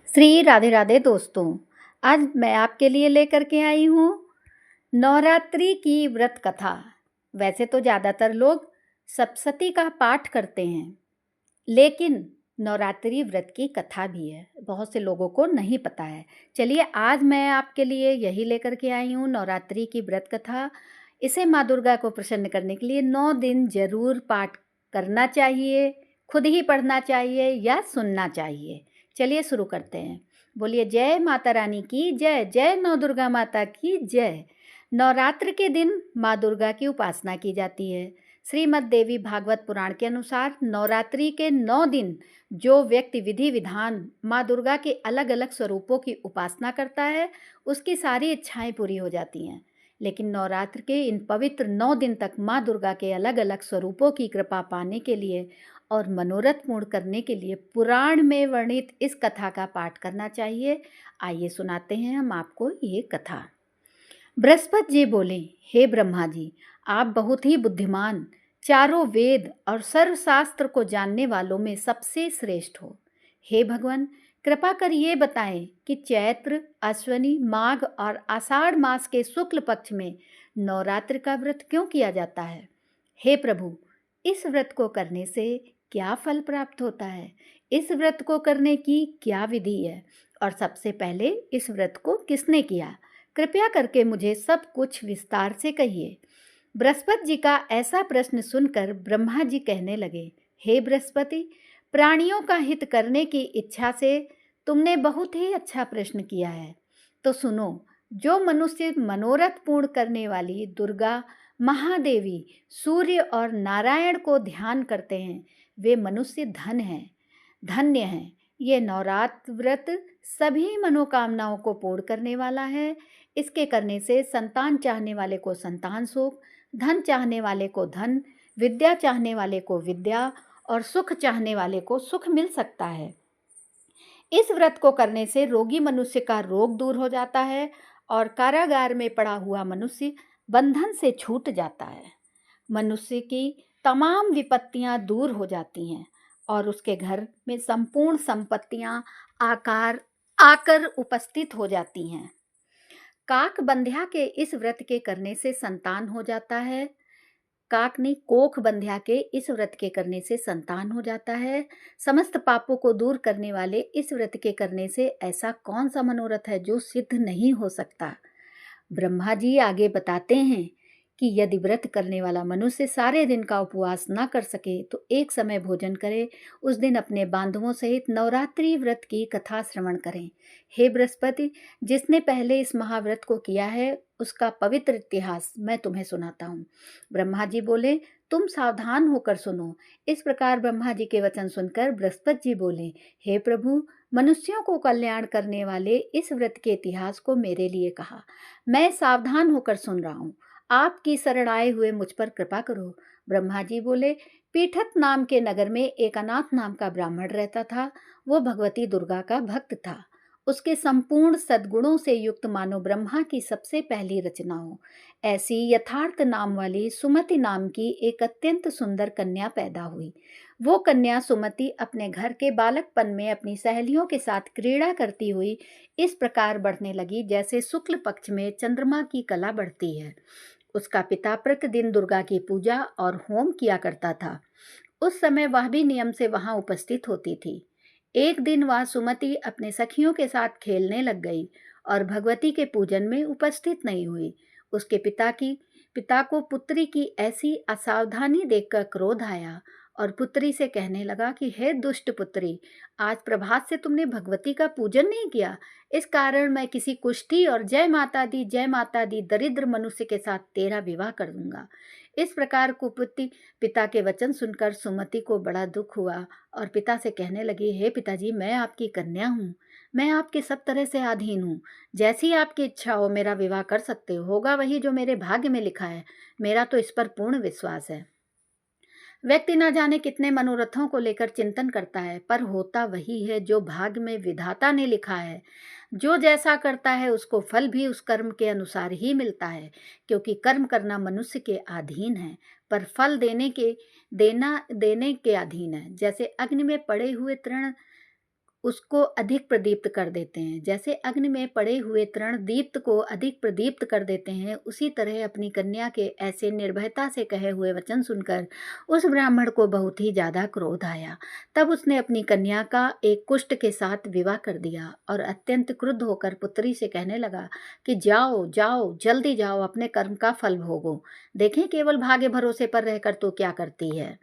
श्री राधे राधे दोस्तों। आज मैं आपके लिए लेकर के आई हूँ नवरात्रि की व्रत कथा। वैसे तो ज़्यादातर लोग सप्तशती का पाठ करते हैं, लेकिन नवरात्रि व्रत की कथा भी है, बहुत से लोगों को नहीं पता है। चलिए आज मैं आपके लिए यही लेकर के आई हूँ नवरात्रि की व्रत कथा। इसे माँ दुर्गा को प्रसन्न करने के लिए 9 दिन जरूर पाठ करना चाहिए, खुद ही पढ़ना चाहिए या सुनना चाहिए। चलिए शुरू करते हैं। बोलिए जय माता रानी की जय, जय नौ दुर्गा माता की जय। नवरात्र के दिन माँ दुर्गा की उपासना की जाती है। श्रीमद् देवी भागवत पुराण के अनुसार नवरात्रि के 9 दिन जो व्यक्ति विधि विधान माँ दुर्गा के अलग अलग स्वरूपों की उपासना करता है, उसकी सारी इच्छाएं पूरी हो जाती हैं। लेकिन नवरात्र के इन पवित्र 9 दिन तक माँ दुर्गा के अलग अलग स्वरूपों की कृपा पाने के लिए और मनोरथ पूर्ण करने के लिए पुराण में वर्णित इस कथा का पाठ करना चाहिए। आइए सुनाते हैं हम आपको ये कथा। बृहस्पति जी बोले, हे ब्रह्मा जी, आप बहुत ही बुद्धिमान, चारों वेद और सर्वशास्त्र को जानने वालों में सबसे श्रेष्ठ हो। हे भगवान, कृपा कर ये बताएं कि चैत्र, अश्वनी, माघ और आषाढ़ मास के शुक्ल पक्ष में नवरात्र का व्रत क्यों किया जाता है। हे प्रभु, इस व्रत को करने से क्या फल प्राप्त होता है, इस व्रत को करने की क्या विधि है, और सबसे पहले इस व्रत को किसने किया, कृपया करके मुझे सब कुछ विस्तार से कहिए। बृहस्पति जी का ऐसा प्रश्न सुनकर ब्रह्मा जी कहने लगे, हे बृहस्पति, प्राणियों का हित करने की इच्छा से तुमने बहुत ही अच्छा प्रश्न किया है। तो सुनो, जो मनुष्य मनोरथ पूर्ण करने वाली दुर्गा, महादेवी, सूर्य और नारायण को ध्यान करते हैं, वे मनुष्य धन्य हैं। ये नवरात्र व्रत सभी मनोकामनाओं को पूर्ण करने वाला है। इसके करने से संतान चाहने वाले को संतान सुख, धन चाहने वाले को धन, विद्या चाहने वाले को विद्या और सुख चाहने वाले को सुख मिल सकता है। इस व्रत को करने से रोगी मनुष्य का रोग दूर हो जाता है और कारागार में पड़ा हुआ मनुष्य बंधन से छूट जाता है। मनुष्य की तमाम विपत्तियां दूर हो जाती हैं और उसके घर में संपूर्ण संपत्तियां आकर उपस्थित हो जाती हैं। काक बंध्या के इस व्रत के करने से संतान हो जाता है। काक ने कोख बंध्या के इस व्रत के करने से संतान हो जाता है। समस्त पापों को दूर करने वाले इस व्रत के करने से ऐसा कौन सा मनोरथ है जो सिद्ध नहीं हो सकता। ब्रह्मा जी आगे बताते हैं कि यदि व्रत करने वाला मनुष्य सारे दिन का उपवास ना कर सके तो एक समय भोजन करे, उस दिन अपने बांधवों सहित नवरात्रि व्रत की कथा श्रवण करें। हे बृहस्पति, जिसने पहले इस महाव्रत को किया है उसका पवित्र इतिहास मैं तुम्हें सुनाता हूँ। ब्रह्मा जी बोले, तुम सावधान होकर सुनो। इस प्रकार ब्रह्मा जी के वचन सुनकर बृहस्पति जी बोले, हे प्रभु, मनुष्यों को कल्याण करने वाले इस व्रत के इतिहास को मेरे लिए कहा। मैं सावधान होकर सुन रहा हूँ। आपकी शरण आए हुए मुझ पर कृपा करो। ब्रह्मा जी बोले, पीठत नाम के नगर में एक अनाथ नाम का ब्राह्मण रहता था। वो भगवती दुर्गा का भक्त था। उसके संपूर्ण सद्गुणों से युक्त मानो ब्रह्मा की सबसे पहली रचना हो ऐसी यथार्थ नाम वाली सुमति नाम की एक अत्यंत सुंदर कन्या पैदा हुई। वो कन्या सुमति अपने घर के बालकपन में अपनी सहेलियों के साथ क्रीड़ा करती हुई इस प्रकार बढ़ने लगी जैसे शुक्ल पक्ष में चंद्रमा की कला बढ़ती है। उसका पिता प्रतिदिन दुर्गा की पूजा और होम किया करता था। उस समय वह भी नियम से वहां उपस्थित होती थी। एक दिन वह सुमति अपने सखियों के साथ खेलने लग गई और भगवती के पूजन में उपस्थित नहीं हुई। उसके पिता को पुत्री की ऐसी असावधानी देखकर क्रोध आया और पुत्री से कहने लगा कि हे दुष्ट पुत्री, आज प्रभात से तुमने भगवती का पूजन नहीं किया। इस कारण मैं किसी कुष्ठी और जय माता दी दरिद्र मनुष्य के साथ तेरा विवाह कर दूंगा। इस प्रकार कुपुत्री पिता के वचन सुनकर सुमति को बड़ा दुख हुआ और पिता से कहने लगी, हे पिताजी, मैं आपकी कन्या हूँ, मैं आपके सब तरह से अधीन हूँ। जैसी आपकी इच्छा हो मेरा विवाह कर सकते हो, होगा वही जो मेरे भाग्य में लिखा है। मेरा तो इस पर पूर्ण विश्वास है। व्यक्ति न जाने कितने मनोरथों को लेकर चिंतन करता है, पर होता वही है जो भाग्य में विधाता ने लिखा है। जो जैसा करता है उसको फल भी उस कर्म के अनुसार ही मिलता है, क्योंकि कर्म करना मनुष्य के अधीन है, पर फल देने के अधीन है। जैसे अग्नि में पड़े हुए तृण उसको अधिक प्रदीप्त कर देते हैं। जैसे अग्नि में पड़े हुए तृण दीप्त को अधिक प्रदीप्त कर देते हैं, उसी तरह अपनी कन्या के ऐसे निर्भयता से कहे हुए वचन सुनकर उस ब्राह्मण को बहुत ही ज़्यादा क्रोध आया। तब उसने अपनी कन्या का एक कुष्ठ के साथ विवाह कर दिया और अत्यंत क्रुद्ध होकर पुत्री से कहने लगा कि जाओ जाओ, जल्दी जाओ, अपने कर्म का फल भोगो। देखें केवल भाग्य भरोसे पर रहकर तो क्या करती है।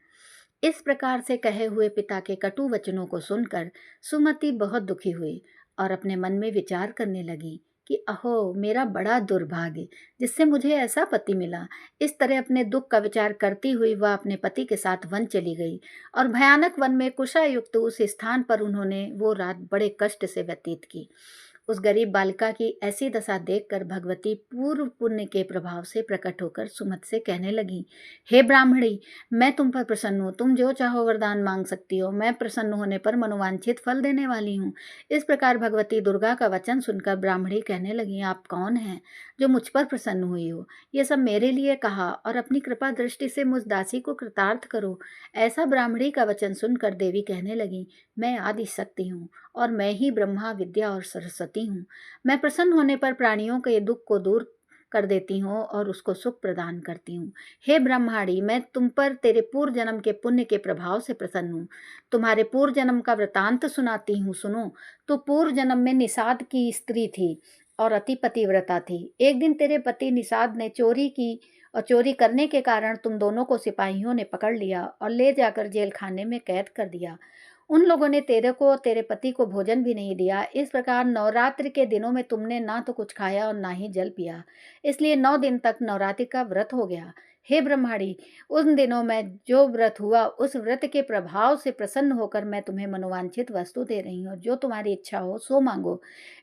इस प्रकार से कहे हुए पिता के कटु वचनों को सुनकर सुमति बहुत दुखी हुई और अपने मन में विचार करने लगी कि अहो, मेरा बड़ा दुर्भाग्य, जिससे मुझे ऐसा पति मिला। इस तरह अपने दुख का विचार करती हुई वह अपने पति के साथ वन चली गई और भयानक वन में कुशायुक्त उस स्थान पर उन्होंने वो रात बड़े कष्ट से व्यतीत की। उस गरीब बालिका की ऐसी दशा देखकर भगवती पूर्व पुण्य के प्रभाव से प्रकट होकर सुमत से कहने लगी, हे ब्राह्मणी, मैं तुम पर प्रसन्न हूँ, तुम जो चाहो वरदान मांग सकती हो, मैं प्रसन्न होने पर मनोवांछित फल देने वाली हूँ। इस प्रकार भगवती दुर्गा का वचन सुनकर ब्राह्मणी कहने लगी, आप कौन हैं जो मुझ पर प्रसन्न हुई हो? ये सब मेरे लिए कहा और अपनी कृपा दृष्टि से मुझ दासी को कृतार्थ करो। ऐसा ब्राह्मणी का वचन सुनकर देवी कहने लगी, मैं आदि शक्ति हूँ और मैं ही ब्रह्मा, विद्या और सरस्वती हूँ। मैं प्रसन्न होने पर प्राणियों के दुख को दूर कर देती हूँ और उसको सुख प्रदान करती हूँ। हे ब्रह्माणी, मैं तुम पर तेरे पूर्व जन्म के पुण्य के प्रभाव से प्रसन्न हूँ। तुम्हारे पूर्व जन्म का वृतांत सुनाती हूँ, सुनो। तो पूर्व जन्म में निषाद की स्त्री थी और अति पतिव्रता थी। एक दिन तेरे पति निषाद ने चोरी की और चोरी करने के कारण तुम दोनों को सिपाहियों ने पकड़ लिया और ले जाकर जेल खाने में कैद कर दिया। उन लोगों ने तेरे को और तेरे पति को भोजन भी नहीं दिया। इस प्रकार नवरात्रि के दिनों में तुमने ना तो कुछ खाया और ना ही जल पिया, इसलिए 9 दिन तक नवरात्रि का व्रत हो गया। हे ब्रह्माणी, उन दिनों में जो व्रत हुआ उस व्रत के प्रभाव से प्रसन्न होकर मैं तुम्हें मनोवांछित वस्तु दे रही हूँ, जो तुम्हारी इच्छा हो सो मांगो।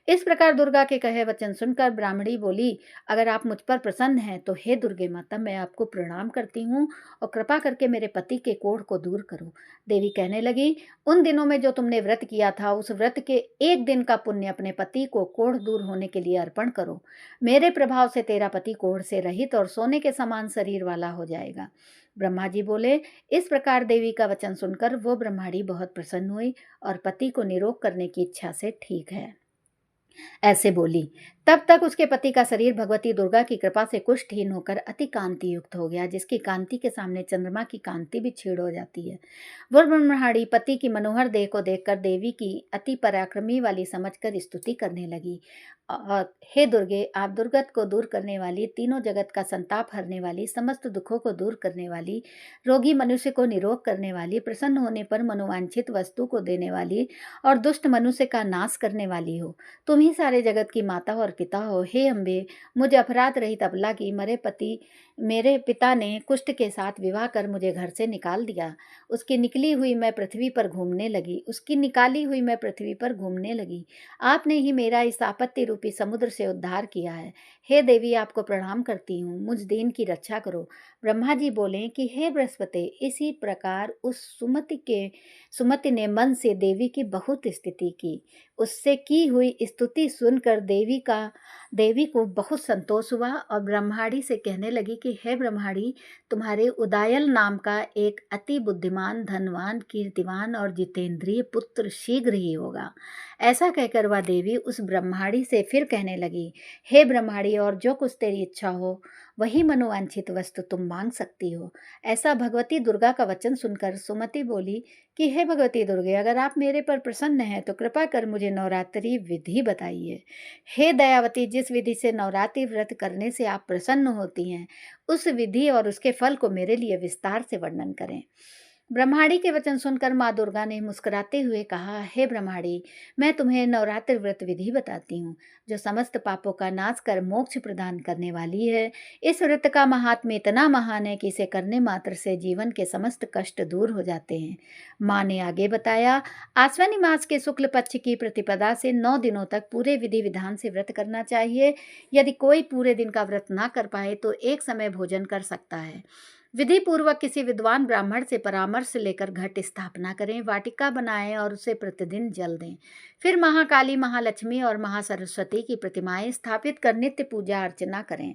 इस प्रकार दुर्गा के कहे वचन सुनकर ब्राह्मणी बोली, अगर आप मुझ पर प्रसन्न हैं तो हे दुर्गे माता, मैं आपको प्रणाम करती हूँ और कृपा करके मेरे पति के कोढ़ को दूर करो। देवी कहने लगी, उन दिनों में जो तुमने व्रत किया था उस व्रत के एक दिन का पुण्य अपने पति को कोढ़ दूर होने के लिए अर्पण करो। मेरे प्रभाव से तेरा पति कोढ़ से रहित और सोने के समान शरीर वाला हो जाएगा। ब्रह्मा जी बोले, इस प्रकार देवी का वचन सुनकर वो ब्रह्माणी बहुत प्रसन्न हुई और पति को निरोग करने की इच्छा से ठीक है ऐसे बोली। तब तक उसके पति का शरीर भगवती दुर्गा की कृपा से कुष्ठहीन होकर अति कांति युक्त हो गया, जिसकी कांति के सामने चंद्रमा की कांति भी छीड़ हो जाती है। वह ब्रह्महाड़ी पति की मनोहर देह को देखकर देवी की अति पराक्रमी वाली समझकर स्तुति करने लगी। हे दुर्गे, आप दुर्गत को दूर करने वाली, तीनों जगत का संताप हरने वाली, समस्त दुखों को दूर करने वाली, रोगी मनुष्य को निरोग करने वाली, प्रसन्न होने पर मनोवांछित वस्तु को देने वाली और दुष्ट मनुष्य का नाश करने वाली हो। तुम ही सारे जगत की माता और पिता हो। हे अम्बे, मुझे अपराध रहित अबला की मेरे पिता ने कुष्ठ के साथ विवाह कर मुझे घर से निकाल दिया। उसकी निकाली हुई मैं पृथ्वी पर घूमने लगी। आपने ही मेरा इस आपत्ति रूपी समुद्र से उद्धार किया है। हे देवी, आपको प्रणाम करती हूँ, मुझ दीन की रक्षा करो। ब्रह्मा जी बोले कि हे बृहस्पति, इसी प्रकार उस सुमति ने मन से देवी की बहुत स्तुति की। उससे की हुई स्तुति सुनकर देवी को बहुत संतोष हुआ और ब्रह्माड़ी से कहने लगी कि हे ब्रह्माड़ी, तुम्हारे उदायल नाम का एक अति बुद्धिमान, धनवान, कीर्तिवान और जितेंद्रिय पुत्र शीघ्र ही होगा। ऐसा कहकर वह देवी उस ब्रह्माड़ी से फिर कहने लगी, हे ब्रह्माड़ी, और जो कुछ तेरी इच्छा हो वही मनोवांछित वस्तु तुम मांग सकती हो। ऐसा भगवती दुर्गा का वचन सुनकर सुमति बोली कि हे भगवती दुर्गे, अगर आप मेरे पर प्रसन्न हैं तो कृपा कर मुझे नवरात्रि विधि बताइए। हे दयावती, जिस विधि से नवरात्रि व्रत करने से आप प्रसन्न होती हैं, उस विधि और उसके फल को मेरे लिए विस्तार से वर्णन करें। ब्रह्माणी के वचन सुनकर माँ दुर्गा ने मुस्कुराते हुए कहा, हे ब्रह्माणी, मैं तुम्हें नवरात्रि व्रत विधि बताती हूँ, जो समस्त पापों का नाश कर मोक्ष प्रदान करने वाली है। इस व्रत का महात्म्य इतना महान है कि इसे करने मात्र से जीवन के समस्त कष्ट दूर हो जाते हैं। माँ ने आगे बताया, आश्विनी मास के शुक्ल पक्ष की प्रतिपदा से 9 दिनों तक पूरे विधि विधान से व्रत करना चाहिए। यदि कोई पूरे दिन का व्रत ना कर पाए तो एक समय भोजन कर सकता है। विधि पूर्वक किसी विद्वान ब्राह्मण से परामर्श लेकर घट स्थापना करें, वाटिका बनाएं और उसे प्रतिदिन जल दें। फिर महाकाली, महालक्ष्मी और महासरस्वती की प्रतिमाएं स्थापित कर नित्य पूजा अर्चना करें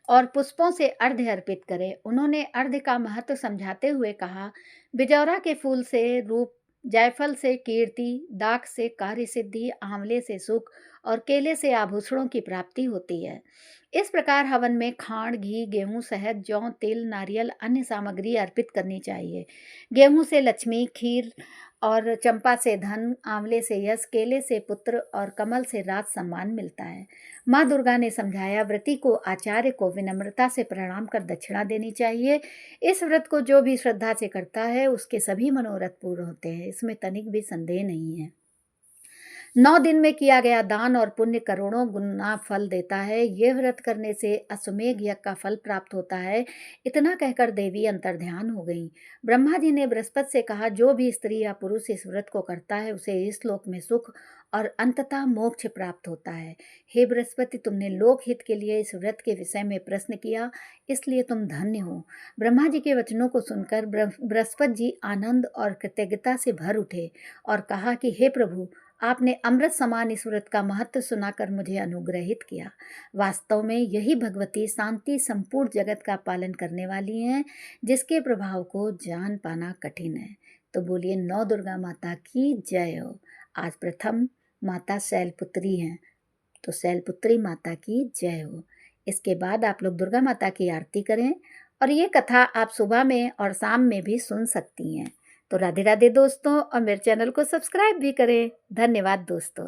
और पुष्पों से अर्घ्य अर्पित करें। उन्होंने अर्घ्य का महत्व समझाते हुए कहा, बिजौरा के फूल से जायफल से कीर्ति, दाख से कार्य सिद्धि, आंवले से सुख और केले से आभूषणों की प्राप्ति होती है। इस प्रकार हवन में खांड, घी, गेहूं, शहद, जौ, तिल, नारियल, अन्य सामग्री अर्पित करनी चाहिए। गेहूं से लक्ष्मी, खीर और चंपा से धन, आंवले से यश, केले से पुत्र और कमल से राज सम्मान मिलता है। माँ दुर्गा ने समझाया, व्रती को आचार्य को विनम्रता से प्रणाम कर दक्षिणा देनी चाहिए। इस व्रत को जो भी श्रद्धा से करता है उसके सभी मनोरथ पूर्ण होते हैं, इसमें तनिक भी संदेह नहीं है। 9 दिन में किया गया दान और पुण्य करोड़ों गुना फल देता है। यह व्रत करने से अश्वमेघ यज्ञ का फल प्राप्त होता है। इतना कहकर देवी अंतर्ध्यान हो गई। ब्रह्मा जी ने बृहस्पति से कहा, जो भी स्त्री या पुरुष इस व्रत को करता है उसे इस लोक में सुख और अंततः मोक्ष प्राप्त होता है। हे बृहस्पति, तुमने लोक हित के लिए इस व्रत के विषय में प्रश्न किया, इसलिए तुम धन्य हो। ब्रह्मा जी के वचनों को सुनकर बृहस्पति जी आनंद और कृतज्ञता से भर उठे और कहा कि हे प्रभु, आपने अमृत समान इस व्रत का महत्व सुनाकर मुझे अनुग्रहित किया। वास्तव में यही भगवती शांति संपूर्ण जगत का पालन करने वाली हैं, जिसके प्रभाव को जान पाना कठिन है। तो बोलिए नौ दुर्गा माता की जय हो। आज प्रथम माता शैलपुत्री हैं, तो शैलपुत्री माता की जय हो। इसके बाद आप लोग दुर्गा माता की आरती करें और ये कथा आप सुबह में और शाम में भी सुन सकती हैं। तो राधे राधे दोस्तों, और मेरे चैनल को सब्सक्राइब भी करें। धन्यवाद दोस्तों।